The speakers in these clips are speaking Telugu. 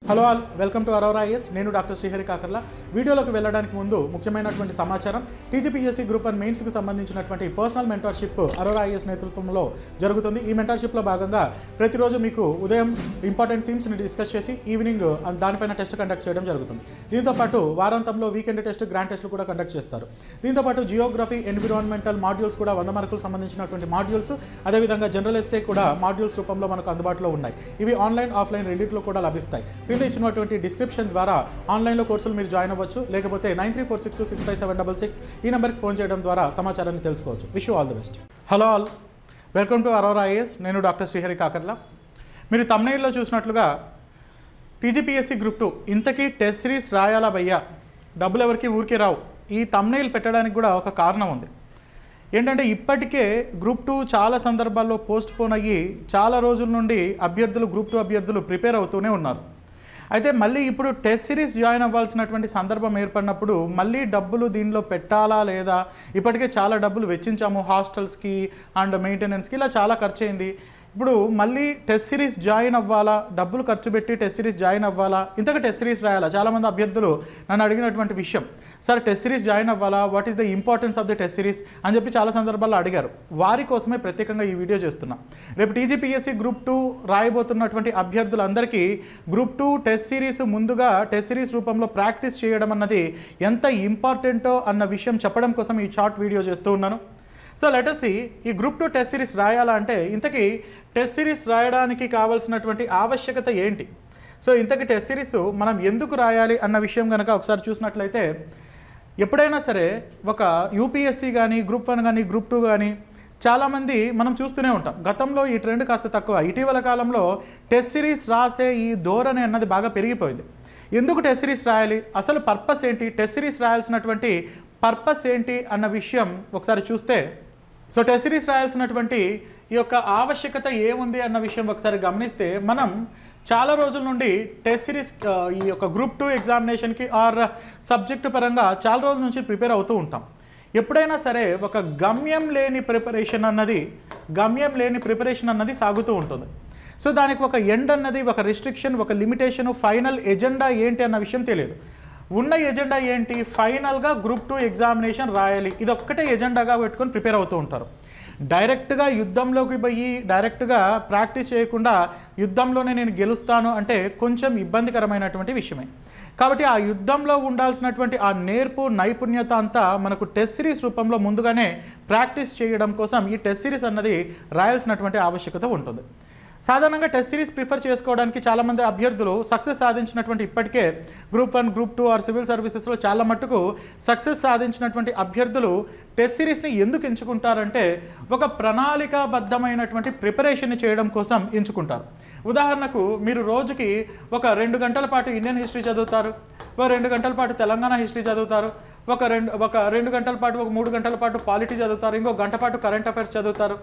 Hello all welcome to Aurora IAS. నేను డాక్టర్ శ్రీహరి కాకర్ల. వీడియోలోకి వెళ్ళడానికి ముందు ముఖ్యమైనటువంటి సమాచారం, టీజీపీఎస్సీ గ్రూప్ 1 మెయిన్స్కి సంబంధించినటువంటి పర్సనల్ మెంటర్షిప్ అరోరా ఐఎస్ నేతృత్వంలో జరుగుతుంది. ఈ మెంటర్షిప్లో భాగంగా ప్రతిరోజు మీకు ఉదయం ఇంపార్టెంట్ థీమ్స్ని డిస్కస్ చేసి ఈవినింగ్ దానిపైన టెస్ట్ కండక్ట్ చేయడం జరుగుతుంది. దీంతోపాటు వారాంతంలో వీకెండ్ టెస్ట్, గ్రాండ్ టెస్ట్లు కూడా కండక్ట్ చేస్తారు. దీంతోపాటు జియోగ్రఫీ, ఎన్విరాన్మెంటల్ మాడ్యూల్స్ కూడా 100 మార్కులకు సంబంధించినటువంటి మాడ్యూల్స్, అదేవిధంగా జనరల్ ఎస్సే కూడా మాడ్యూల్స్ రూపంలో మనకు అందుబాటులో ఉన్నాయి. ఇవి ఆన్లైన్, ఆఫ్లైన్ రెండింటిలో కూడా లభిస్తాయి. ఇచ్చినటువంటి డిస్క్రిప్షన్ ద్వారా ఆన్లైన్లో కోర్సులు మీరు జాయిన్ అవ్వచ్చు. లేకపోతే 9346265766 ఈ నెంబర్కి ఫోన్ చేయడం ద్వారా సమాచారాన్ని తెలుసుకోవచ్చు. Wish you all the best. Hello all, welcome to Aurora IAS. నేను డాక్టర్ శ్రీహరి కాకర్ల. మీరు థంబ్నెయిల్లో చూసినట్లుగా టీజీపీఎస్సీ గ్రూప్ 2 ఇంతకీ టెస్ట్ సిరీస్ రాయాలా భయ్యా, డబ్బులు ఎవరికి ఊరికే రావు, ఈ థంబ్నెయిల్ పెట్టడానికి కూడా ఒక కారణం ఉంది. ఏంటంటే ఇప్పటికే గ్రూప్ 2 చాలా సందర్భాల్లో పోస్ట్ పోన్ అయ్యి చాలా రోజుల నుండి అభ్యర్థులు, గ్రూప్ 2 అభ్యర్థులు ప్రిపేర్ అవుతూనే ఉన్నారు. అయితే మళ్ళీ ఇప్పుడు టెస్ట్ సిరీస్ జాయిన్ అవ్వాల్సినటువంటి సందర్భం ఏర్పడినప్పుడు మళ్ళీ డబ్బులు దీనిలో పెట్టాలా లేదా, ఇప్పటికే చాలా డబ్బులు వెచ్చించాము, హాస్టల్స్కి అండ్ మెయింటెనెన్స్కి ఇలా చాలా ఖర్చు అయింది. ఇప్పుడు మళ్ళీ టెస్ట్ సిరీస్ జాయిన్ అవ్వాలా, డబ్బులు ఖర్చు పెట్టి టెస్ట్ సిరీస్ జాయిన్ అవ్వాలా, ఇంతగా టెస్ట్ సిరీస్ రాయాలా? చాలామంది అభ్యర్థులు నన్ను అడిగినటువంటి విషయం, సార్ టెస్ట్ సిరీస్ జాయిన్ అవ్వాలా, what is the importance of the test series అని చెప్పి చాలా సందర్భాల్లో అడిగారు. వారి కోసమే ప్రత్యేకంగా ఈ వీడియో చేస్తున్నాం. రేపు టీజీపీఎస్సీ గ్రూప్ 2 రాయబోతున్నటువంటి అభ్యర్థులందరికీ గ్రూప్ 2 టెస్ట్ సిరీస్ ముందుగా టెస్ట్ సిరీస్ రూపంలో ప్రాక్టీస్ చేయడం అన్నది ఎంత ఇంపార్టెంటో అన్న విషయం చెప్పడం కోసం ఈ షార్ట్ వీడియో చేస్తూ ఉన్నాను. సో లెట్ us see, ఈ గ్రూప్ 2 టెస్ట్ సిరీస్ రాయాలంటే ఇంతకీ టెస్ట్ సిరీస్ రాయడానికి కావాల్సినటువంటి ఆవశ్యకత ఏంటి? సో ఇంతకీ టెస్ట్ సిరీస్ మనం ఎందుకు రాయాలి అన్న విషయం కనుక ఒకసారి చూసినట్లయితే, ఎప్పుడైనా సరే ఒక యూపీఎస్సీ కానీ, గ్రూప్ 1 కానీ, గ్రూప్ 2 కానీ చాలామంది మనం చూస్తూనే ఉంటాం. గతంలో ఈ ట్రెండ్ కాస్త తక్కువ, ఇటీవల కాలంలో టెస్ట్ సిరీస్ రాసే ఈ ధోరణి అన్నది బాగా పెరిగిపోయింది. ఎందుకు టెస్ట్ సిరీస్ రాయాలి, అసలు పర్పస్ ఏంటి, టెస్ట్ సిరీస్ రాయాల్సినటువంటి పర్పస్ ఏంటి అన్న విషయం ఒకసారి చూస్తే, సో టెస్ట్ సిరీస్ రాయాల్సినటువంటి ఈ యొక్క ఆవశ్యకత ఏముంది అన్న విషయం ఒకసారి గమనిస్తే, మనం చాలా రోజుల నుండి టెస్ట్ సిరీస్ ఈ యొక్క గ్రూప్ 2 ఎగ్జామినేషన్కి ఆర్ సబ్జెక్టు పరంగా చాలా రోజుల నుంచి ప్రిపేర్ అవుతూ ఉంటాం. ఎప్పుడైనా సరే ఒక గమ్యం లేని ప్రిపరేషన్ అన్నది సాగుతూ ఉంటుంది. సో దానికి ఒక ఎండ్ అన్నది, ఒక రిస్ట్రిక్షన్, ఒక లిమిటేషన్, ఫైనల్ ఎజెండా ఏంటి అన్న విషయం తెలియదు. ఉన్న ఎజెండా ఏంటి, ఫైనల్గా గ్రూప్ 2 ఎగ్జామినేషన్ రాయాలి, ఇది ఒక్కటే ఎజెండాగా పెట్టుకొని ప్రిపేర్ అవుతూ ఉంటారు. డైరెక్ట్గా యుద్ధంలోకి పోయి డైరెక్ట్గా ప్రాక్టీస్ చేయకుండా యుద్ధంలోనే నేను గెలుస్తాను అంటే కొంచెం ఇబ్బందికరమైనటువంటి విషయమే. కాబట్టి ఆ యుద్ధంలో ఉండాల్సినటువంటి ఆ నేర్పు, నైపుణ్యత అంతా మనకు టెస్ట్ సిరీస్ రూపంలో ముందుగానే ప్రాక్టీస్ చేయడం కోసం ఈ టెస్ట్ సిరీస్ అన్నది రాయాల్సినటువంటి ఆవశ్యకత ఉంటుంది. సాధారణంగా టెస్ట్ సిరీస్ ప్రిఫర్ చేసుకోవడానికి చాలామంది అభ్యర్థులు సక్సెస్ సాధించినటువంటి, ఇప్పటికే గ్రూప్ 1, గ్రూప్ 2 ఆర్ సివిల్ సర్వీసెస్లో చాలా మట్టుకు సక్సెస్ సాధించినటువంటి అభ్యర్థులు టెస్ట్ సిరీస్ని ఎందుకు ఎంచుకుంటారంటే ఒక ప్రణాళికాబద్ధమైనటువంటి ప్రిపరేషన్ని చేయడం కోసం ఎంచుకుంటారు. ఉదాహరణకు మీరు రోజుకి ఒక 2 గంటల పాటు ఇండియన్ హిస్టరీ చదువుతారు, ఒక 2 గంటల పాటు తెలంగాణ హిస్టరీ చదువుతారు, ఒక 2 గంటల పాటు, ఒక 3 గంటల పాటు పాలిటీ చదువుతారు, ఇంకో గంట పాటు కరెంట్ అఫైర్స్ చదువుతారు.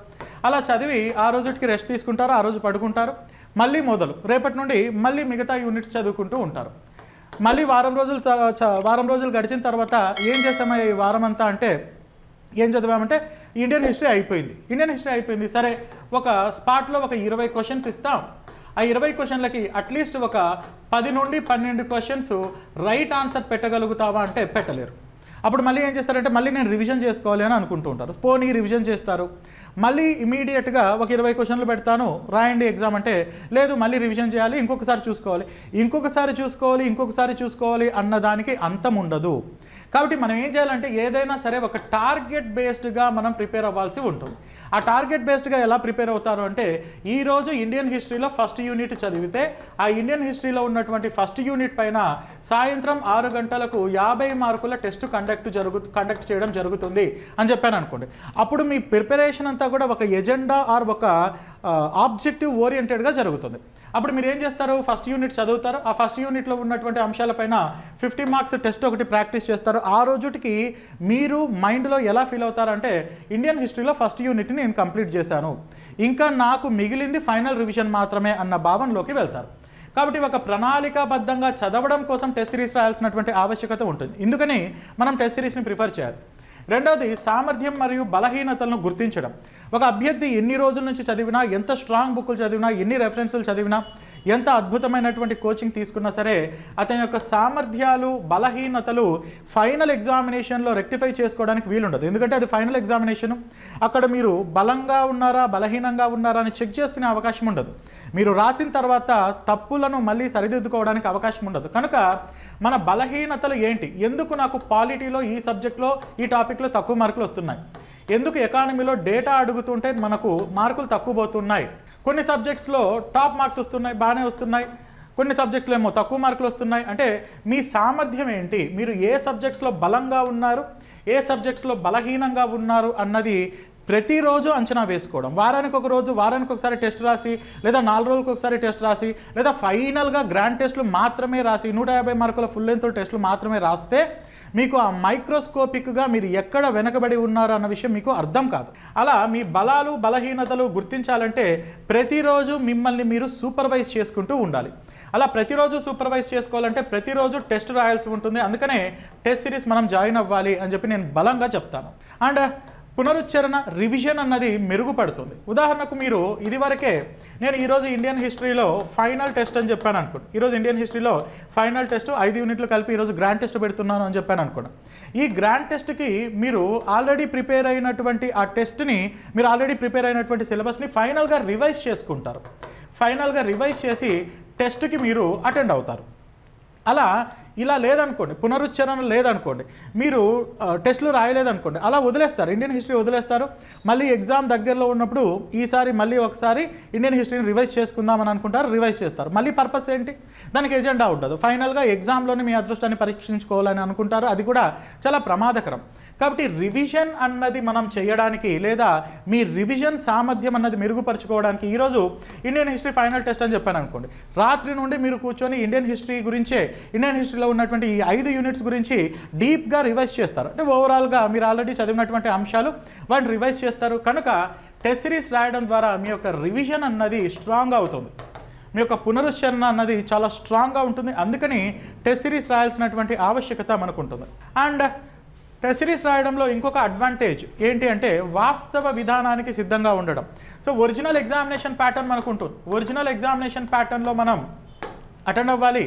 అలా చదివి ఆ రోజుకి రెస్ట్ తీసుకుంటారు, ఆ రోజు పడుకుంటారు, మళ్ళీ మొదలు రేపటి నుండి మళ్ళీ మిగతా యూనిట్స్ చదువుకుంటూ ఉంటారు. మళ్ళీ వారం రోజులు గడిచిన తర్వాత ఏం చేసామయ్యా ఈ వారం అంతా అంటే, ఏం చదివామంటే ఇండియన్ హిస్టరీ అయిపోయింది. సరే ఒక స్పాట్లో ఒక 20 క్వశ్చన్స్ ఇస్తాం, ఆ 20 క్వశ్చన్లకి అట్లీస్ట్ ఒక 10 నుండి 12 క్వశ్చన్స్ రైట్ ఆన్సర్ పెట్టగలుగుతావా అంటే పెట్టలేరు. అప్పుడు మళ్ళీ ఏం చేస్తారంటే మళ్ళీ నేను రివిజన్ చేసుకోవాలి అని అనుకుంటూ ఉంటారు. పోనీ రివిజన్ చేస్తారు, మళ్ళీ ఇమీడియట్గా ఒక 20 క్వశ్చన్లు పెడతాను రాయండి ఎగ్జామ్ అంటే, లేదు మళ్ళీ రివిజన్ చేయాలి, ఇంకొకసారి చూసుకోవాలి అన్నదానికి అంతం ఉండదు. కాబట్టి మనం ఏం చేయాలంటే ఏదైనా సరే ఒక టార్గెట్ బేస్డ్గా మనం ప్రిపేర్ అవ్వాల్సి ఉంటుంది. ఆ టార్గెట్ బేస్డ్గా ఎలా ప్రిపేర్ అవుతారు అంటే, ఈరోజు ఇండియన్ హిస్టరీలో ఫస్ట్ యూనిట్ చదివితే ఆ ఇండియన్ హిస్టరీలో ఉన్నటువంటి ఫస్ట్ యూనిట్ పైన సాయంత్రం 6 గంటలకు 50 మార్కుల టెస్ట్ కండక్ట్ చేయడం జరుగుతుంది అని చెప్పాను అనుకోండి. అప్పుడు మీ ప్రిపరేషన్ అంతా కూడా ఒక ఎజెండా ఆర్ ఒక ఆబ్జెక్టివ్ ఓరియంటెడ్గా జరుగుతుంది. అప్పుడు మీరు ఏం చేస్తారు, ఫస్ట్ యూనిట్ చదువుతారు, ఆ ఫస్ట్ యూనిట్లో ఉన్నటువంటి అంశాలపైన 50 మార్క్స్ టెస్ట్ ఒకటి ప్రాక్టీస్ చేస్తారు. ఆ రోజుకి మీరు మైండ్లో ఎలా ఫీల్ అవుతారంటే, ఇండియన్ హిస్టరీలో ఫస్ట్ యూనిట్ని నేను కంప్లీట్ చేశాను, ఇంకా నాకు మిగిలింది ఫైనల్ రివిజన్ మాత్రమే అన్న భావనలోకి వెళ్తారు. కాబట్టి ఒక ప్రణాళికాబద్ధంగా చదవడం కోసం టెస్ట్ సిరీస్ రాయాల్సినటువంటి ఆవశ్యకత ఉంటుంది. ఇందుకని మనం టెస్ట్ సిరీస్ని ప్రిఫర్ చేయాలి. రెండవది సామర్థ్యం మరియు బలహీనతలను గుర్తించడం. ఒక అభ్యర్థి ఎన్ని రోజుల నుంచి చదివినా, ఎంత స్ట్రాంగ్ బుక్లు చదివినా, ఎన్ని రెఫరెన్సులు చదివినా, ఎంత అద్భుతమైనటువంటి కోచింగ్ తీసుకున్నా సరే అతని యొక్క సామర్థ్యాలు బలహీనతలు ఫైనల్ ఎగ్జామినేషన్లో రెక్టిఫై చేసుకోవడానికి వీలుండదు. ఎందుకంటే అది ఫైనల్ ఎగ్జామినేషన్. అక్కడ మీరు బలంగా ఉన్నారా బలహీనంగా ఉన్నారా అని చెక్ చేసుకునే అవకాశం ఉండదు. మీరు రాసిన తర్వాత తప్పులను మళ్ళీ సరిదిద్దుకోవడానికి అవకాశం ఉండదు. కనుక మన బలహీనతలు ఏంటి, ఎందుకు నాకు పాలిటీలో ఈ సబ్జెక్ట్లో ఈ టాపిక్లో తక్కువ మార్కులు వస్తున్నాయి, ఎందుకు ఎకానమీలో డేటా అడుగుతుంటే మనకు మార్కులు తక్కువ పోతున్నాయి, కొన్ని సబ్జెక్ట్స్లో టాప్ మార్క్స్ వస్తున్నాయి బాగానే వస్తున్నాయి, కొన్ని సబ్జెక్ట్స్లో ఏమో తక్కువ మార్కులు వస్తున్నాయి. అంటే మీ సామర్థ్యం ఏంటి, మీరు ఏ సబ్జెక్ట్స్లో బలంగా ఉన్నారు ఏ సబ్జెక్ట్స్లో బలహీనంగా ఉన్నారు అన్నది ప్రతిరోజు అంచనా వేసుకోవడం. వారానికి ఒక రోజు వారానికి ఒకసారి టెస్ట్ రాసి లేదా 4 రోజులకు ఒకసారి టెస్ట్ రాసి లేదా ఫైనల్గా గ్రాండ్ టెస్టులు మాత్రమే రాసి 150 మార్కుల ఫుల్ లెంత్ టెస్టులు మాత్రమే రాస్తే మీకు ఆ మైక్రోస్కోపిక్గా మీరు ఎక్కడ వెనకబడి ఉన్నారు అన్న విషయం మీకు అర్థం కాదు. అలా మీ బలాలు బలహీనతలు గుర్తించాలంటే ప్రతిరోజు మిమ్మల్ని మీరు సూపర్వైజ్ చేసుకుంటూ ఉండాలి. అలా ప్రతిరోజు సూపర్వైజ్ చేసుకోవాలంటే ప్రతిరోజు టెస్ట్ రాయాల్సి ఉంటుంది. అందుకనే టెస్ట్ సిరీస్ మనం జాయిన్ అవ్వాలి అని చెప్పి నేను బలంగా చెప్తాను. అండ్ పునరుచ్చరణ రివిజన్ అన్నది మెరుగుపడుతుంది. ఉదాహరణకు మీరు ఇదివరకే నేను ఈరోజు ఇండియన్ హిస్టరీలో ఫైనల్ టెస్ట్ అని చెప్పాను అనుకోండి. ఈరోజు ఇండియన్ హిస్టరీలో ఫైనల్ టెస్ట్ 5 యూనిట్లు కలిపి ఈరోజు గ్రాండ్ టెస్ట్ పెడుతున్నాను అని చెప్పాను అనుకోండి. ఈ గ్రాండ్ టెస్ట్కి మీరు ఆల్రెడీ ప్రిపేర్ అయినటువంటి ఆ టెస్ట్ని మీరు ఆల్రెడీ ప్రిపేర్ అయినటువంటి సిలబస్ని ఫైనల్గా రివైజ్ చేసుకుంటారు. ఫైనల్గా రివైజ్ చేసి టెస్ట్కి మీరు అటెండ్ అవుతారు. అలా ఇలా లేదనుకోండి, పునరుచ్చరణ లేదనుకోండి, మీరు టెస్టులు రాయలేదనుకోండి, అలా వదిలేస్తారు, ఇండియన్ హిస్టరీ వదిలేస్తారు. మళ్ళీ ఎగ్జామ్ దగ్గరలో ఉన్నప్పుడు ఈసారి మళ్ళీ ఒకసారి ఇండియన్ హిస్టరీని రివైజ్ చేసుకుందామని అనుకుంటారు, రివైజ్ చేస్తారు. మళ్ళీ పర్పస్ ఏంటి, దానికి ఎజెండా ఉండదు. ఫైనల్గా ఎగ్జామ్లోనే మీ అదృష్టాన్ని పరీక్షించుకోవాలని అనుకుంటారు. అది కూడా చాలా ప్రమాదకరం. కాబట్టి రివిజన్ అన్నది మనం చేయడానికి లేదా మీ రివిజన్ సామర్థ్యం అన్నది మెరుగుపరచుకోవడానికి ఈరోజు ఇండియన్ హిస్టరీ ఫైనల్ టెస్ట్ అని చెప్పాను అనుకోండి, రాత్రి నుండి మీరు కూర్చొని ఇండియన్ హిస్టరీ గురించే ఇండియన్ హిస్టరీలో ఉన్నటువంటి ఈ 5 యూనిట్స్ గురించి డీప్గా రివైజ్ చేస్తారు. అంటే ఓవరాల్గా మీరు ఆల్రెడీ చదివినటువంటి అంశాలు వాటిని రివైజ్ చేస్తారు. కనుక టెస్ట్ సిరీస్ రాయడం ద్వారా మీ యొక్క రివిజన్ అన్నది స్ట్రాంగ్ అవుతుంది, మీ యొక్క పునరుచ్చరణ అన్నది చాలా స్ట్రాంగ్గా ఉంటుంది. అందుకని టెస్ట్ సిరీస్ రాయాల్సినటువంటి ఆవశ్యకత మనకు ఉంటుంది. అండ్ టెస్ట్ సిరీస్ రాయడంలో ఇంకొక అడ్వాంటేజ్ ఏంటి అంటే వాస్తవ విధానానికి సిద్ధంగా ఉండడం. సో ఒరిజినల్ ఎగ్జామినేషన్ ప్యాటర్న్ మనకు ఉంటుంది. ఒరిజినల్ ఎగ్జామినేషన్ ప్యాటర్న్లో మనం అటెండ్ అవ్వాలి.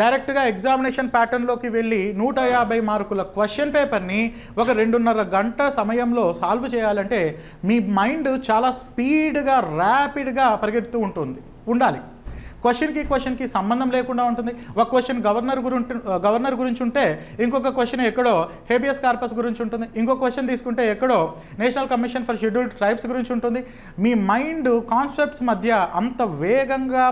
డైరెక్ట్గా ఎగ్జామినేషన్ ప్యాటర్న్లోకి వెళ్ళి 150 మార్కుల క్వశ్చన్ పేపర్ని ఒక 2.5 గంట సమయంలో సాల్వ్ చేయాలంటే మీ మైండ్ చాలా స్పీడ్గా ర్యాపిడ్గా పరిగెడుతూ ఉండాలి. క్వశ్చన్కి సంబంధం లేకుండా ఉంటుంది. ఒక క్వశ్చన్ గవర్నర్ గురించి ఉంటే ఇంకొక క్వశ్చన్ ఎక్కడో హేబియస్ కార్పస్ గురించి ఉంటుంది. ఇంకొక క్వశ్చన్ తీసుకుంటే ఎక్కడో national commission for scheduled tribes గురించి ఉంటుంది. మీ మైండ్ కాన్సెప్ట్స్ మధ్య అంత వేగంగా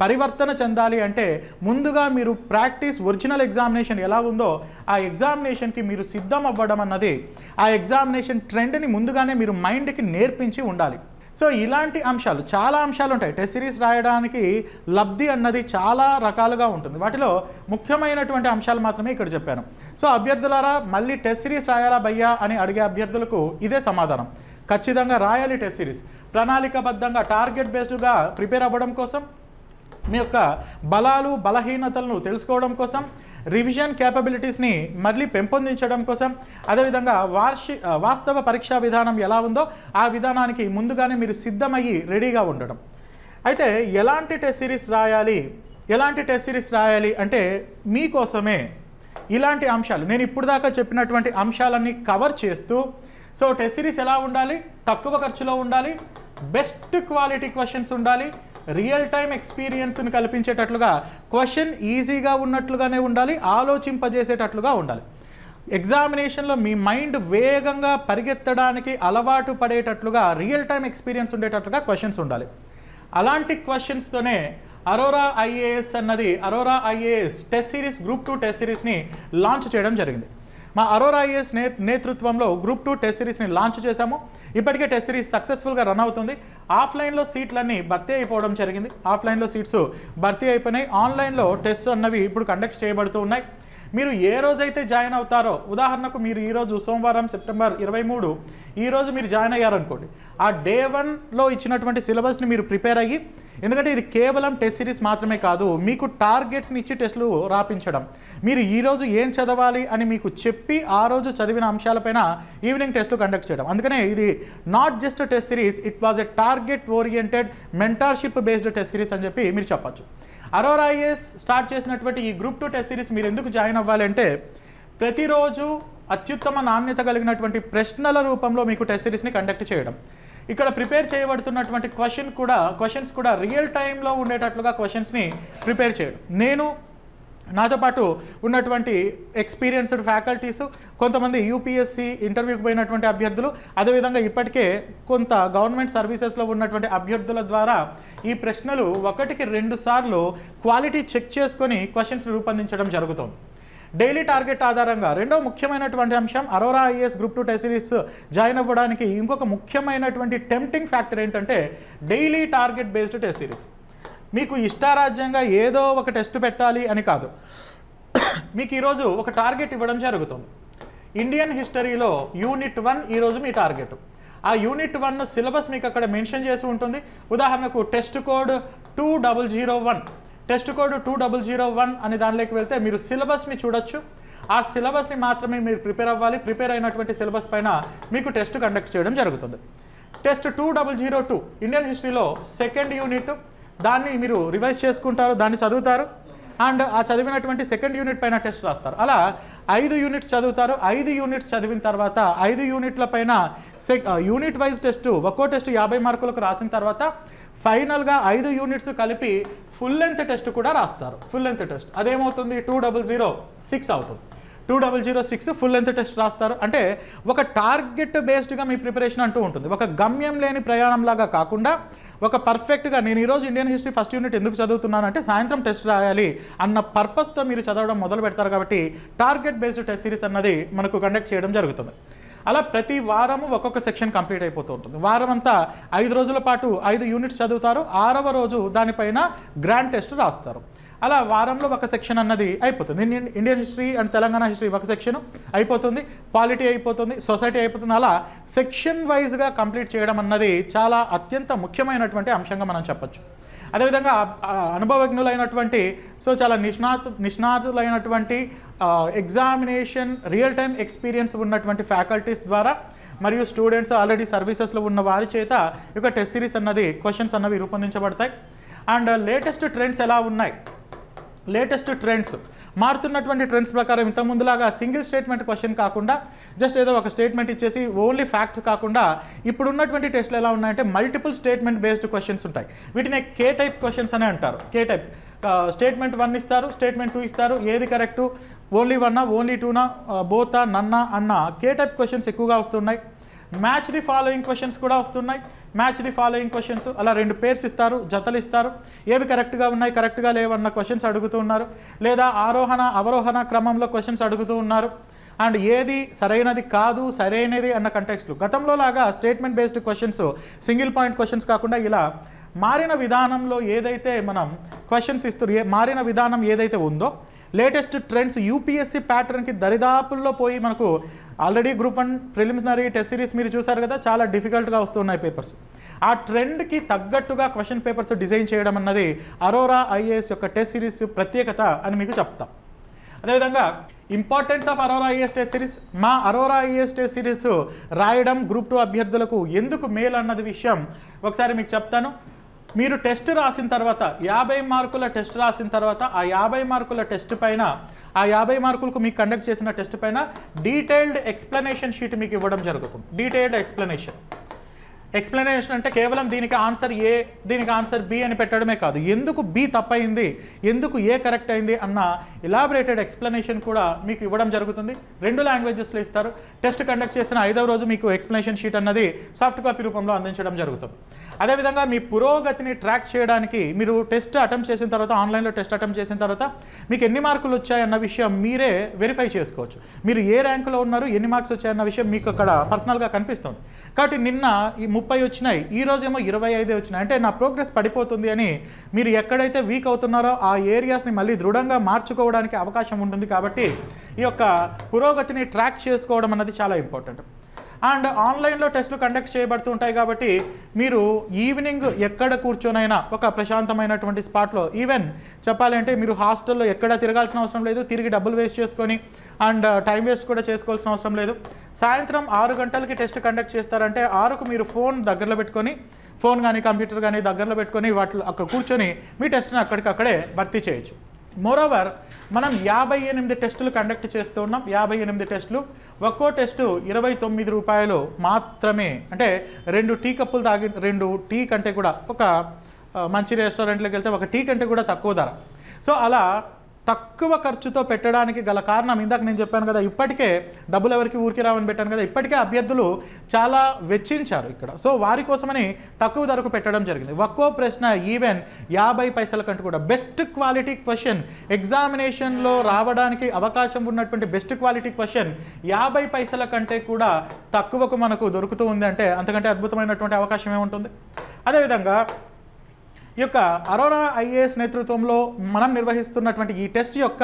పరివర్తన చెందాలి అంటే ముందుగా మీరు ప్రాక్టీస్ ఒరిజినల్ ఎగ్జామినేషన్ ఎలా ఉందో ఆ ఎగ్జామినేషన్కి మీరు సిద్ధం అవ్వడం అన్నది ఆ ఎగ్జామినేషన్ ట్రెండ్ని ముందుగానే మీరు మైండ్కి నేర్పించి ఉండాలి. సో ఇలాంటి అంశాలు చాలా అంశాలు ఉంటాయి. టెస్ట్ సిరీస్ రాయడానికి లబ్ధి అన్నది చాలా రకాలుగా ఉంటుంది. వాటిలో ముఖ్యమైనటువంటి అంశాలు మాత్రమే ఇక్కడ చెప్పాను. సో అభ్యర్థులారా, మళ్ళీ టెస్ట్ సిరీస్ రాయాలా భయ్యా అని అడిగే అభ్యర్థులకు ఇదే సమాధానం. ఖచ్చితంగా రాయాలి టెస్ట్ సిరీస్. ప్రణాళికాబద్ధంగా టార్గెట్ బేస్డ్గా ప్రిపేర్ అవ్వడం కోసం, మీ యొక్క బలాలు బలహీనతలను తెలుసుకోవడం కోసం, రివిజన్ క్యాపబిలిటీస్ని మళ్ళీ పెంపొందించడం కోసం, అదేవిధంగా వాస్తవ పరీక్షా విధానం ఎలా ఉందో ఆ విధానానికి ముందుగానే మీరు సిద్ధమయ్యి రెడీగా ఉండడం. అయితే ఎలాంటి టెస్ట్ సిరీస్ రాయాలి అంటే మీకోసమే ఇలాంటి అంశాలు నేను ఇప్పుడు దాకా చెప్పినటువంటి అంశాలన్నీ కవర్ చేస్తూ, సో టెస్ట్ సిరీస్ ఎలా ఉండాలి, తక్కువ ఖర్చులో ఉండాలి, బెస్ట్ క్వాలిటీ క్వశ్చన్స్ ఉండాలి, రియల్ టైం ఎక్స్పీరియన్స్ని కల్పించేటట్లుగా, క్వశ్చన్ ఈజీగా ఉన్నట్లుగానే ఉండాలి, ఆలోచింపజేసేటట్లుగా ఉండాలి. ఎగ్జామినేషన్లో మీ మైండ్ వేగంగా పరిగెత్తడానికి అలవాటు పడేటట్లుగా రియల్ టైం ఎక్స్పీరియన్స్ ఉండేటట్లుగా క్వశ్చన్స్ ఉండాలి. అలాంటి క్వశ్చన్స్తోనే Aurora IAS test series group 2 test సిరీస్ని లాంచ్ చేయడం జరిగింది. మా అరోరా ఐఏఎస్ నేతృత్వంలో గ్రూప్ 2 టెస్ట్ సిరీస్ని లాంచ్ చేశాము. ఇప్పటికే టెస్ట్ సిరీస్ సక్సెస్ఫుల్గా రన్ అవుతుంది. ఆఫ్లైన్లో సీట్లన్నీ భర్తీ అయిపోవడం జరిగింది. ఆఫ్లైన్లో సీట్స్ భర్తీ అయిపోయినాయి. ఆన్లైన్లో టెస్ట్ అన్నవి ఇప్పుడు కండక్ట్ చేయబడుతూ ఉన్నాయి. మీరు ఏ రోజైతే జాయిన్ అవుతారో, ఉదాహరణకు మీరు ఈరోజు సోమవారం సెప్టెంబర్ 23 ఈరోజు మీరు జాయిన్ అయ్యారనుకోండి, ఆ డే 1లో ఇచ్చినటువంటి సిలబస్ని మీరు ప్రిపేర్ అయ్యి ఎందుకంటే ఇది కేవలం టెస్ట్ సిరీస్ మాత్రమే కాదు, మీకు టార్గెట్స్ని ఇచ్చి టెస్టులు రాపించడం. మీరు ఈరోజు ఏం చదవాలి అని మీకు చెప్పి ఆ రోజు చదివిన అంశాలపైన ఈవినింగ్ టెస్టులు కండక్ట్ చేయడం. అందుకనే ఇది not just test series, it was a target oriented mentorship based test series అని చెప్పి మీరు చెప్పచ్చు. అరోరా ఐఏఎస్ స్టార్ట్ చేసినటువంటి ఈ గ్రూప్ 2 టెస్ట్ సిరీస్ మీరు ఎందుకు జాయిన్ అవ్వాలి అంటే, ప్రతిరోజు అత్యుత్తమ నాణ్యత కలిగినటువంటి ప్రశ్నల రూపంలో మీకు టెస్ట్ సిరీస్ని కండక్ట్ చేయడం. ఇక్కడ ప్రిపేర్ చేయబడుతున్నటువంటి క్వశ్చన్స్ కూడా రియల్ టైంలో ఉండేటట్లుగా క్వశ్చన్స్ని ప్రిపేర్ చేయడం. నేను నాతో పాటు ఉన్నటువంటి ఎక్స్పీరియన్స్డ్ ఫ్యాకల్టీస్, కొంతమంది యూపీఎస్సీ ఇంటర్వ్యూకి పోయినటువంటి అభ్యర్థులు, అదేవిధంగా ఇప్పటికే కొంత గవర్నమెంట్ సర్వీసెస్లో ఉన్నటువంటి అభ్యర్థుల ద్వారా ఈ ప్రశ్నలు 1కి 2 సార్లు క్వాలిటీ చెక్ చేసుకొని క్వశ్చన్స్ రూపొందించడం జరుగుతుంది. డైలీ టార్గెట్ ఆధారంగా రెండో ముఖ్యమైనటువంటి అంశం, Aurora IAS group 2 test series join అవ్వడానికి ఇంకొక ముఖ్యమైనటువంటి టెంప్టింగ్ ఫ్యాక్టర్ ఏంటంటే daily target based test series. మీకు ఇష్టారాజ్యంగా ఏదో ఒక టెస్ట్ పెట్టాలి అని కాదు, మీకు ఈరోజు ఒక టార్గెట్ ఇవ్వడం జరుగుతుంది. ఇండియన్ హిస్టరీలో యూనిట్ 1 ఈరోజు మీ టార్గెట్. ఆ యూనిట్ 1 సిలబస్ మీకు అక్కడ మెన్షన్ చేసి ఉంటుంది. ఉదాహరణకు టెస్ట్ కోడ్ 2001, టెస్ట్ కోడ్ 2001 అనే దానిలోకి వెళ్తే మీరు సిలబస్ని చూడొచ్చు. ఆ సిలబస్ని మాత్రమే మీరు ప్రిపేర్ అవ్వాలి. ప్రిపేర్ అయినటువంటి సిలబస్ పైన మీకు టెస్ట్ కండక్ట్ చేయడం జరుగుతుంది. టెస్ట్ 2002 ఇండియన్ హిస్టరీలో 2nd యూనిట్, దాన్ని మీరు రివైజ్ చేసుకుంటారు, దాన్ని చదువుతారు, అండ్ ఆ చదివినటువంటి 2nd యూనిట్ పైన టెస్ట్ రాస్తారు. అలా 5 యూనిట్స్ చదువుతారు. 5 యూనిట్స్ చదివిన తర్వాత 5 యూనిట్ల పైన యూనిట్ వైజ్ టెస్ట్, ఒక్కో టెస్ట్ 50 మార్కులకు రాసిన తర్వాత ఫైనల్గా 5 యూనిట్స్ కలిపి ఫుల్ లెంత్ టెస్ట్ కూడా రాస్తారు. ఫుల్ లెంత్ టెస్ట్ అదేమవుతుంది, 2006 అవుతుంది. 2006 ఫుల్ లెంత్ టెస్ట్ రాస్తారు. అంటే ఒక టార్గెట్ బేస్డ్గా మీ ప్రిపరేషన్ అంటూ ఉంటుంది. ఒక గమ్యం లేని ప్రయాణంలాగా కాకుండా ఒక పర్ఫెక్ట్గా నేను ఈరోజు ఇండియన్ హిస్టరీ ఫస్ట్ యూనిట్ ఎందుకు చదువుతున్నానంటే సాయంత్రం టెస్ట్ రాయాలి అన్న పర్పస్తో మీరు చదవడం మొదలు పెడతారు. కాబట్టి టార్గెట్ బేస్డ్ టెస్ట్ సిరీస్ అన్నది మనకు కండక్ట్ చేయడం జరుగుతుంది. అలా ప్రతి వారము ఒక్కొక్క సెక్షన్ కంప్లీట్ అయిపోతూ ఉంటుంది. వారం అంతా 5 రోజుల పాటు 5 యూనిట్స్ చదువుతారు. 6వ రోజు దానిపైన గ్రాండ్ టెస్ట్ రాస్తారు. అలా వారంలో ఒక సెక్షన్ అన్నది అయిపోతుంది. Indian history and Telangana history ఒక సెక్షన్ అయిపోతుంది, పాలిటీ అయిపోతుంది, సొసైటీ అయిపోతుంది. అలా సెక్షన్ వైజ్గా కంప్లీట్ చేయడం అన్నది చాలా అత్యంత ముఖ్యమైనటువంటి అంశంగా మనం చెప్పచ్చు. అదేవిధంగా అనుభవజ్ఞులైనటువంటి చాలా నిష్ణాతులైనటువంటి ఎగ్జామినేషన్ రియల్ టైం ఎక్స్పీరియన్స్ ఉన్నటువంటి ఫ్యాకల్టీస్ ద్వారా మరియు స్టూడెంట్స్ ఆల్రెడీ సర్వీసెస్లో ఉన్న వారి చేత ఒక టెస్ట్ సిరీస్ అన్నది క్వశ్చన్స్ అన్నవి రూపొందించబడతాయి. అండ్ లేటెస్ట్ ట్రెండ్స్ ఎలా ఉన్నాయి, లేటెస్ట్ ట్రెండ్స్ మారుతున్నటువంటి ట్రెండ్స్ ప్రకారం ఇంతకుముందులాగా సింగిల్ స్టేట్మెంట్ క్వశ్చన్ కాకుండా జస్ట్ ఏదో ఒక స్టేట్మెంట్ ఇచ్చేసి ఓన్లీ ఫ్యాక్ట్స్ కాకుండా ఇప్పుడు ఉన్నటువంటి టెస్ట్లు ఎలా ఉన్నాయంటే మల్టిపుల్ స్టేట్మెంట్ బేస్డ్ క్వశ్చన్స్ ఉంటాయి. వీటిని కే టైప్ క్వశ్చన్స్ అనే అంటారు. కే టైప్ స్టేట్మెంట్ 1 ఇస్తారు, స్టేట్మెంట్ 2 ఇస్తారు, ఏది కరెక్టు, ఓన్లీ 1 ఓన్లీ 2 బోతా నన్నా అన్న కే టైప్ క్వశ్చన్స్ ఎక్కువగా వస్తున్నాయి. మ్యాచ్ ది ఫాలోయింగ్ క్వశ్చన్స్ కూడా వస్తున్నాయి. మ్యాచ్ ది ఫాలోయింగ్ క్వశ్చన్స్ అలా 2 పేర్స్ ఇస్తారు, జతలు ఇస్తారు, ఏవి కరెక్ట్గా ఉన్నాయి కరెక్ట్గా లేవన్న క్వశ్చన్స్ అడుగుతూ ఉన్నారు, లేదా ఆరోహణ అవరోహణ క్రమంలో క్వశ్చన్స్ అడుగుతూ ఉన్నారు. అండ్ ఏది సరైనది కాదు సరైనది అన్న కంటెక్స్ట్లు గతంలో లాగా statement based questions single point questions కాకుండా ఇలా మారిన విధానంలో ఏదైతే మనం క్వశ్చన్స్ ఇస్తారు, మారిన విధానం ఏదైతే ఉందో లేటెస్ట్ ట్రెండ్స్ యూపీఎస్సీ ప్యాటర్న్కి దరిదాపుల్లో పోయి మనకు already group 1 preliminary test series మీరు చూసారు కదా, చాలా డిఫికల్ట్గా వస్తున్నాయి పేపర్స్. ఆ ట్రెండ్కి తగ్గట్టుగా క్వశ్చన్ పేపర్స్ డిజైన్ చేయడం అన్నది అరోరా ఐఏఎస్ యొక్క టెస్ట్ సిరీస్ ప్రత్యేకత అని మీకు చెప్తాం. అదేవిధంగా importance of Aurora IAS test series, మా అరోరా ఐఏఎస్ టెస్ట్ సిరీస్ రాయడం గ్రూప్ 2 అభ్యర్థులకు ఎందుకు మేలు అన్నది విషయం ఒకసారి మీకు చెప్తాను. మీరు టెస్ట్ రాసిన తర్వాత 50 మార్కుల టెస్ట్ రాసిన తర్వాత ఆ 50 మార్కుల టెస్ట్ పైన ఆ 50 మార్కులకు మీకు కండక్ట్ చేసిన టెస్ట్ పైన డీటెయిల్డ్ ఎక్స్ప్లెనేషన్ షీట్ మీకు ఇవ్వడం జరుగుతుంది. డీటెయిల్డ్ ఎక్స్ప్లెనేషన్ అంటే కేవలం దీనికి ఆన్సర్ ఏ దీనికి ఆన్సర్ బి అని పెట్టడమే కాదు, ఎందుకు బి తప్పైంది ఎందుకు ఏ కరెక్ట్ అయింది అన్న ఇలాబరేటెడ్ ఎక్స్ప్లెనేషన్ కూడా మీకు ఇవ్వడం జరుగుతుంది. 2 లాంగ్వేజెస్లో ఇస్తారు. టెస్ట్ కండక్ట్ చేసిన 5వ రోజు మీకు ఎక్స్ప్లెనేషన్ షీట్ అన్నది సాఫ్ట్ కాపీ రూపంలో అందించడం జరుగుతుంది. అదేవిధంగా మీ పురోగతిని ట్రాక్ చేయడానికి మీరు టెస్ట్ అటెంప్ట్ చేసిన తర్వాత ఆన్లైన్లో టెస్ట్ అటెంప్ట్ చేసిన తర్వాత మీకు ఎన్ని మార్కులు వచ్చాయన్న విషయం మీరే వెరిఫై చేసుకోవచ్చు. మీరు ఏ ర్యాంకులో ఉన్నారు ఎన్ని మార్క్స్ వచ్చాయన్న విషయం మీకు అక్కడ పర్సనల్గా కనిపిస్తుంది. కాబట్టి నిన్న ఈ 30 వచ్చినాయి, ఈ రోజేమో 25 వచ్చినాయి, అంటే నా ప్రోగ్రెస్ పడిపోతుంది అని మీరు ఎక్కడైతే వీక్ అవుతున్నారో ఆ ఏరియాస్ని మళ్ళీ దృఢంగా మార్చుకోవడానికి అవకాశం ఉంటుంది. కాబట్టి ఈ యొక్క పురోగతిని ట్రాక్ చేసుకోవడం అన్నది చాలా ఇంపార్టెంట్. అండ్ ఆన్లైన్లో టెస్టులు కండక్ట్ చేయబడుతూ ఉంటాయి కాబట్టి మీరు ఈవినింగ్ ఎక్కడ కూర్చొనైనా ఒక ప్రశాంతమైనటువంటి స్పాట్లో, ఈవెన్ చెప్పాలంటే మీరు హాస్టల్లో ఎక్కడ తిరగాల్సిన అవసరం లేదు, తిరిగి డబ్బులు వేస్ట్ చేసుకొని అండ్ టైం వేస్ట్ కూడా చేసుకోవాల్సిన అవసరం లేదు. సాయంత్రం 6 గంటలకి టెస్ట్ కండక్ట్ చేస్తారంటే 6కు మీరు ఫోన్ దగ్గరలో పెట్టుకొని, ఫోన్ కానీ కంప్యూటర్ కానీ దగ్గరలో పెట్టుకొని వాటిలో అక్కడ కూర్చొని మీ టెస్ట్ని అక్కడికక్కడే భర్తీ చేయొచ్చు. మోరోవర్ మనం 58 టెస్టులు కండక్ట్ చేస్తూ ఉన్నాం. 58 టెస్టులు, ఒక్కో టెస్టు 29 రూపాయలు మాత్రమే. అంటే 2 టీ కప్పులు తాగి 2 టీ కంటే కూడా, ఒక మంచి రెస్టారెంట్లోకి వెళ్తే ఒక టీ కంటే కూడా తక్కువ ధర. సో అలా తక్కువ ఖర్చుతో పెట్టడానికి గల కారణం ఇందాక నేను చెప్పాను కదా, ఇప్పటికే డబ్బులు ఎవరికి ఊరికి రావని పెట్టాను కదా, ఇప్పటికే అభ్యర్థులు చాలా వెచ్చించారు ఇక్కడ. సో వారి కోసమని తక్కువ ధరకు పెట్టడం జరిగింది. ఒక్కో ప్రశ్న ఈవెన్ 50 పైసల కంటే కూడా బెస్ట్ క్వాలిటీ క్వశ్చన్, ఎగ్జామినేషన్లో రావడానికి అవకాశం ఉన్నటువంటి బెస్ట్ క్వాలిటీ క్వశ్చన్ 50 పైసల కంటే కూడా తక్కువకు మనకు దొరుకుతూ ఉంది అంటే అంతకంటే అద్భుతమైనటువంటి అవకాశం ఏముంటుంది. అదేవిధంగా ఈ యొక్క అరోరా ఐఏఎస్ నేతృత్వంలో మనం నిర్వహిస్తున్నటువంటి ఈ టెస్ట్ యొక్క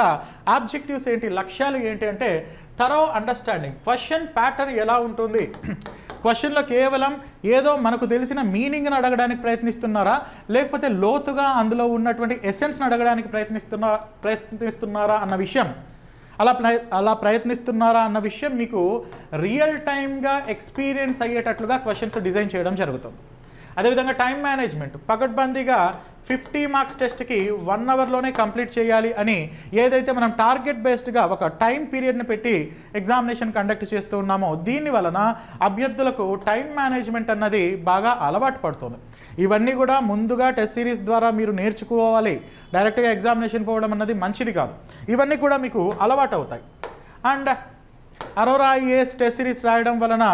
ఆబ్జెక్టివ్స్ ఏంటి, లక్ష్యాలు ఏంటి అంటే థరో అండర్స్టాండింగ్. క్వశ్చన్ ప్యాటర్న్ ఎలా ఉంటుంది, క్వశ్చన్లో కేవలం ఏదో మనకు తెలిసిన మీనింగ్ని అడగడానికి ప్రయత్నిస్తున్నారా, లేకపోతే లోతుగా అందులో ఉన్నటువంటి ఎసెన్స్ని అడగడానికి ప్రయత్నిస్తున్నారా అన్న విషయం, అలా ప్రయత్నిస్తున్నారా అన్న విషయం మీకు రియల్ టైమ్గా ఎక్స్పీరియన్స్ అయ్యేటట్లుగా క్వశ్చన్స్ డిజైన్ చేయడం జరుగుతుంది. అదేవిధంగా టైం మేనేజ్మెంట్, పకడ్బందీగా 50 మార్క్స్ టెస్ట్కి 1 అవర్లోనే కంప్లీట్ చేయాలి అని ఏదైతే మనం టార్గెట్ బేస్డ్గా ఒక టైం పీరియడ్ని పెట్టి ఎగ్జామినేషన్ కండక్ట్ చేస్తూ ఉన్నామో దీని వలన అభ్యర్థులకు టైం మేనేజ్మెంట్ అన్నది బాగా అలవాటు పడుతుంది. ఇవన్నీ కూడా ముందుగా టెస్ట్ సిరీస్ ద్వారా మీరు నేర్చుకోవాలి. డైరెక్ట్గా ఎగ్జామినేషన్ పోవడం అన్నది మంచిది కాదు. ఇవన్నీ కూడా మీకు అలవాటు అవుతాయి. And Aurora IAS test series రాయడం వలన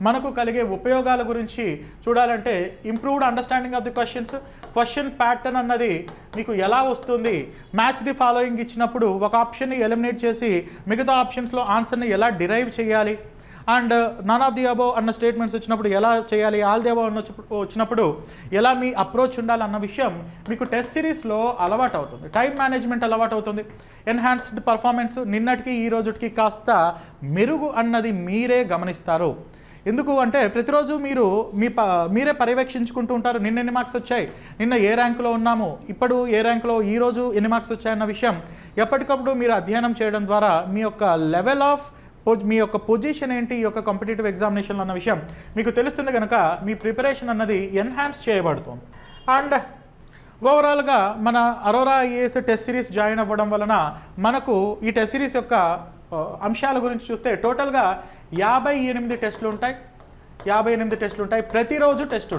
మనకు కలిగే ఉపయోగాల గురించి చూడాలంటే improved understanding of the questions, question pattern అన్నది మీకు ఎలా వస్తుంది, మ్యాచ్ ది ఫాలోయింగ్ ఇచ్చినప్పుడు ఒక ఆప్షన్ని ఎలిమినేట్ చేసి మిగతా ఆప్షన్స్లో ఆన్సర్ని ఎలా డిరైవ్ చేయాలి, and none of the above అన్న స్టేట్మెంట్స్ వచ్చినప్పుడు ఎలా చేయాలి, ఆల్ ది అబోవ్ వచ్చినప్పుడు ఎలా మీ అప్రోచ్ ఉండాలన్న విషయం మీకు టెస్ట్ సిరీస్లో అలవాటు అవుతుంది. టైం మేనేజ్మెంట్ అలవాటు అవుతుంది. ఎన్హాన్స్డ్ పర్ఫార్మెన్స్ నిన్నటికి ఈ రోజుకి కాస్త మెరుగు అన్నది మీరే గమనిస్తారు. ఎందుకు అంటే ప్రతిరోజు మీరే పర్యవేక్షించుకుంటూ ఉంటారు. నిన్న ఎన్ని మార్క్స్ వచ్చాయి, నిన్న ఏ ర్యాంకులో ఉన్నాము, ఇప్పుడు ఏ ర్యాంకులో, ఈరోజు ఎన్ని మార్క్స్ వచ్చాయన్న విషయం ఎప్పటికప్పుడు మీరు అధ్యయనం చేయడం ద్వారా మీ యొక్క లెవెల్ ఆఫ్ మీ యొక్క పొజిషన్ ఏంటి ఈ యొక్క కాంపిటేటివ్ ఎగ్జామినేషన్లో అన్న విషయం మీకు తెలుస్తుంది కనుక మీ ప్రిపరేషన్ అన్నది ఎన్హాన్స్ చేయబడుతుంది. అండ్ ఓవరాల్గా మన Aurora IAS test series join అవ్వడం వలన మనకు ఈ టెస్ట్ సిరీస్ యొక్క అంశాల గురించి చూస్తే టోటల్గా 58 టెస్టులు ఉంటాయి. 58 టెస్టులు ఉంటాయి. ప్రతిరోజు టెస్ట్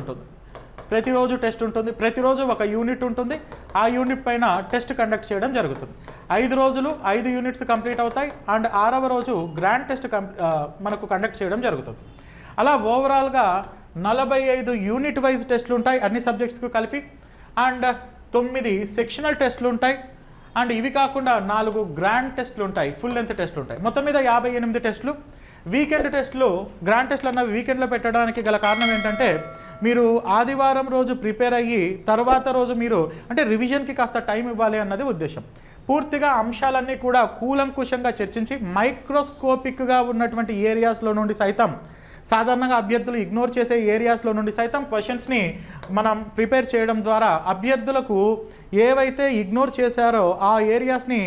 ఉంటుంది. ప్రతిరోజు ఒక యూనిట్ ఉంటుంది. ఆ యూనిట్ పైన టెస్ట్ కండక్ట్ చేయడం జరుగుతుంది. 5 రోజులు 5 యూనిట్స్ కంప్లీట్ అవుతాయి. అండ్ 6వ రోజు గ్రాండ్ టెస్ట్ మనకు కండక్ట్ చేయడం జరుగుతుంది. అలా ఓవరాల్గా 45 యూనిట్ వైజ్ టెస్టులు ఉంటాయి అన్ని సబ్జెక్ట్స్కు కలిపి. అండ్ 9 సెక్షనల్ టెస్టులు ఉంటాయి. అండ్ ఇవి కాకుండా 4 గ్రాండ్ టెస్టులు ఉంటాయి, ఫుల్ లెంత్ టెస్టులు ఉంటాయి. మొత్తం మీద 58 టెస్టులు. వీకెండ్ టెస్టులు, గ్రాండ్ టెస్టులు అన్నవి వీకెండ్లో పెట్టడానికి గల కారణం ఏంటంటే మీరు ఆదివారం రోజు ప్రిపేర్ అయ్యి తర్వాత రోజు మీరు అంటే రివిజన్కి కాస్త టైం ఇవ్వాలి అన్నది ఉద్దేశం. పూర్తిగా అంశాలన్నీ కూడా కూలంకుషంగా చర్చించి మైక్రోస్కోపిక్గా ఉన్నటువంటి ఏరియాస్లో నుండి సైతం, సాధారణంగా అభ్యర్థులు ఇగ్నోర్ చేసే ఏరియాస్లో నుండి సైతం క్వశ్చన్స్ని మనం ప్రిపేర్ చేయడం ద్వారా అభ్యర్థులకు ఏవైతే ఇగ్నోర్ చేశారో ఆ ఏరియాస్ని,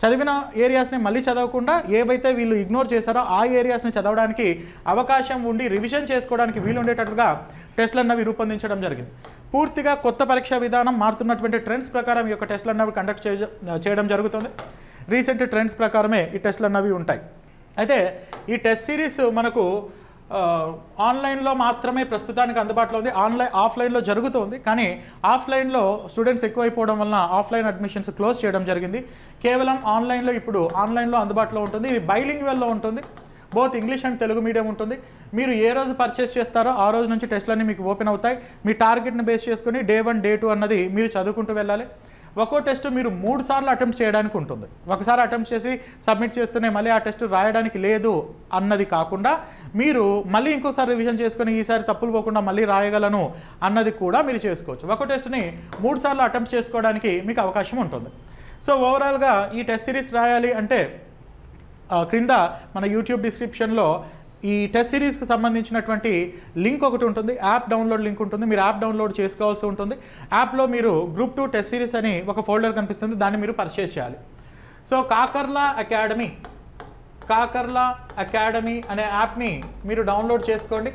చదివిన ఏరియాస్ని మళ్ళీ చదవకుండా ఏవైతే వీళ్ళు ఇగ్నోర్ చేశారో ఆ ఏరియాస్ని చదవడానికి అవకాశం ఉండి రివిజన్ చేసుకోవడానికి వీలు ఉండేటట్టుగా టెస్టులు అన్నవి రూపొందించడం జరిగింది. పూర్తిగా కొత్త పరీక్షా విధానం, మారుతున్నటువంటి ట్రెండ్స్ ప్రకారం ఈ యొక్క టెస్టులు అన్నవి కండక్ట్ చేయడం జరుగుతుంది. రీసెంట్ ట్రెండ్స్ ప్రకారమే ఈ టెస్టులు అన్నవి ఉంటాయి. అయితే ఈ టెస్ట్ సిరీస్ మనకు ఆన్లైన్లో మాత్రమే ప్రస్తుతానికి అందుబాటులో ఉంది. ఆఫ్లైన్లో జరుగుతుంది. కానీ ఆఫ్లైన్లో స్టూడెంట్స్ ఎక్కువైపోవడం వలన ఆఫ్లైన్ అడ్మిషన్స్ క్లోజ్ చేయడం జరిగింది. కేవలం ఆన్లైన్లో ఇప్పుడు అందుబాటులో ఉంటుంది. ఇది బైలింగ్వెల్లో ఉంటుంది. Both English and Telugu medium ఉంటుంది. మీరు ఏ రోజు పర్చేస్ చేస్తారో ఆ రోజు నుంచి టెస్టులన్నీ మీకు ఓపెన్ అవుతాయి. మీ టార్గెట్ని బేస్ చేసుకుని డే 1 డే 2 అన్నది మీరు చదువుకుంటూ వెళ్ళాలి. ఒక్కో టెస్ట్ మీరు 3 సార్లు అటెంప్ట్ చేయడానికి ఉంటుంది. ఒకసారి అటెంప్ట్ చేసి సబ్మిట్ చేస్తూనే మళ్ళీ ఆ టెస్ట్ రాయడానికి లేదు అన్నది కాకుండా మీరు మళ్ళీ ఇంకోసారి రివిజన్ చేసుకొని ఈసారి తప్పులు పోకుండా మళ్ళీ రాయగలను అన్నది కూడా మీరు చేసుకోవచ్చు. ఒక్కో టెస్ట్ని 3 సార్లు అటెంప్ట్ చేసుకోవడానికి మీకు అవకాశం ఉంటుంది. సో ఓవరాల్గా ఈ టెస్ట్ సిరీస్ రాయాలి అంటే క్రింద మన యూట్యూబ్ డిస్క్రిప్షన్లో ఈ టెస్ట్ సిరీస్కి సంబంధించినటువంటి లింక్ ఒకటి ఉంటుంది, యాప్ డౌన్లోడ్ లింక్ ఉంటుంది. మీరు యాప్ డౌన్లోడ్ చేసుకోవాల్సి ఉంటుంది. యాప్లో మీరు గ్రూప్ 2 టెస్ట్ సిరీస్ అని ఒక ఫోల్డర్ కనిపిస్తుంది, దాన్ని మీరు పర్చేస్ చేయాలి. సో కాకర్లా అకాడమీ అనే యాప్ని మీరు డౌన్లోడ్ చేసుకోండి.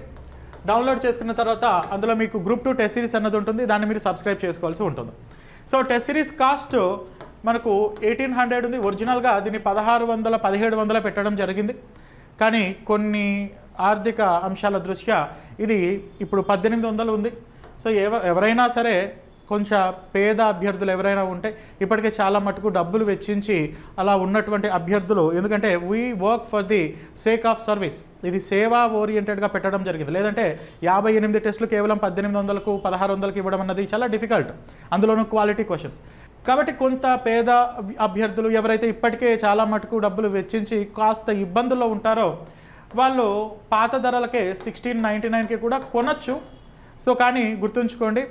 డౌన్లోడ్ చేసుకున్న తర్వాత అందులో మీకు గ్రూప్ 2 టెస్ట్ సిరీస్ అన్నది ఉంటుంది, దాన్ని మీరు సబ్స్క్రైబ్ చేసుకోవాల్సి ఉంటుంది. సో టెస్ట్ సిరీస్ కాస్ట్ మనకు 1800 ఉంది. ఒరిజినల్గా దీన్ని 1600, 1700 పెట్టడం జరిగింది. కానీ కొన్ని ఆర్థిక అంశాల దృష్ట్యా ఇది ఇప్పుడు 1800 ఉంది. సో ఎవరైనా సరే కొంచెం పేద అభ్యర్థులు ఎవరైనా ఉంటే, ఇప్పటికే చాలా మటుకు డబ్బులు వెచ్చించి అలా ఉన్నటువంటి అభ్యర్థులు, ఎందుకంటే we work for the sake of service, ఇది సేవా ఓరియంటెడ్గా పెట్టడం జరిగింది. లేదంటే 58 టెస్టులు కేవలం 1800కు 1600కి ఇవ్వడం అన్నది చాలా డిఫికల్ట్, అందులోనూ క్వాలిటీ క్వశ్చన్స్. కాబట్టి కొంత పేద అభ్యర్థులు ఎవరైతే ఇప్పటికే చాలా మటుకు డబ్బులు వెచ్చించి కాస్త ఇబ్బందుల్లో ఉంటారో వాళ్ళు పాత ధరలకే 1699కి కూడా కొనచ్చు. సో కానీ గుర్తుంచుకోండి,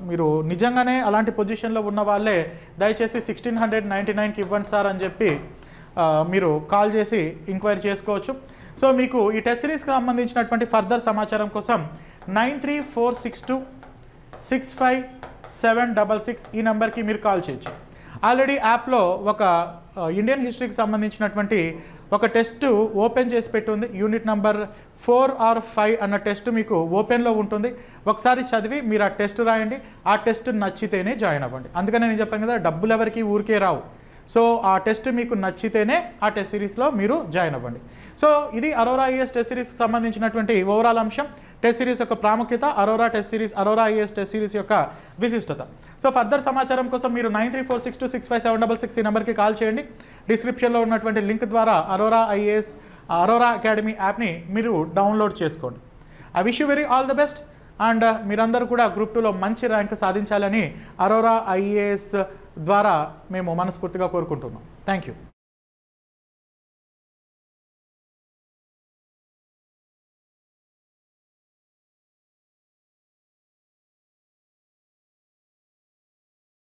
మీరు నిజంగానే అలాంటి పొజిషన్లో ఉన్న వాళ్ళే దయచేసి 1699కి ఇవ్వండి సార్ అని చెప్పి మీరు కాల్ చేసి ఎంక్వైరీ చేసుకోవచ్చు. సో మీకు ఈ టెస్ట్ సిరీస్కి సంబంధించినటువంటి ఫర్దర్ సమాచారం కోసం 9346265766 ఈ నెంబర్కి మీరు కాల్ చేయొచ్చు. ఆల్రెడీ యాప్లో ఒక ఇండియన్ హిస్టరీకి సంబంధించినటువంటి ఒక టెస్ట్ ఓపెన్ చేసి పెట్టుంది. యూనిట్ నెంబర్ 4 or 5 అన్న టెస్ట్ మీకు ఓపెన్లో ఉంటుంది. ఒకసారి చదివి మీరు ఆ టెస్ట్ రాయండి. ఆ టెస్ట్ నచ్చితేనే జాయిన్ అవ్వండి. అందుకని నేను చెప్పాను కదా, డబ్బులు ఎవరికి ఊరికే రావు. సో ఆ టెస్ట్ మీకు నచ్చితేనే ఆ టెస్ట్ సిరీస్లో మీరు జాయిన్ అవ్వండి. సో ఇది అరోరా ఐఏఎస్ టెస్ట్ సిరీస్కి సంబంధించినటువంటి ఓవరాల్ అంశం. టెస్ట్ సిరీస్ యొక్క ప్రాముఖ్యత, అరోరా ఐఏఎస్ టెస్ట్ సిరీస్ యొక్క విశిష్టత. సో ఫర్దర్ సమాచారం కోసం మీరు 9346265766 ఈ నెంబర్కి కాల్ చేయండి. డిస్క్రిప్షన్లో ఉన్నటువంటి లింక్ ద్వారా అరోరా అకాడమీ యాప్ని మీరు డౌన్లోడ్ చేసుకోండి. I wish you very all the best. And మీరందరూ కూడా గ్రూప్ 2లో మంచి ర్యాంక్ సాధించాలని అరోరా ఐఏఎస్ ద్వారా మేము మనస్ఫూర్తిగా కోరుకుంటున్నాం. Thank you.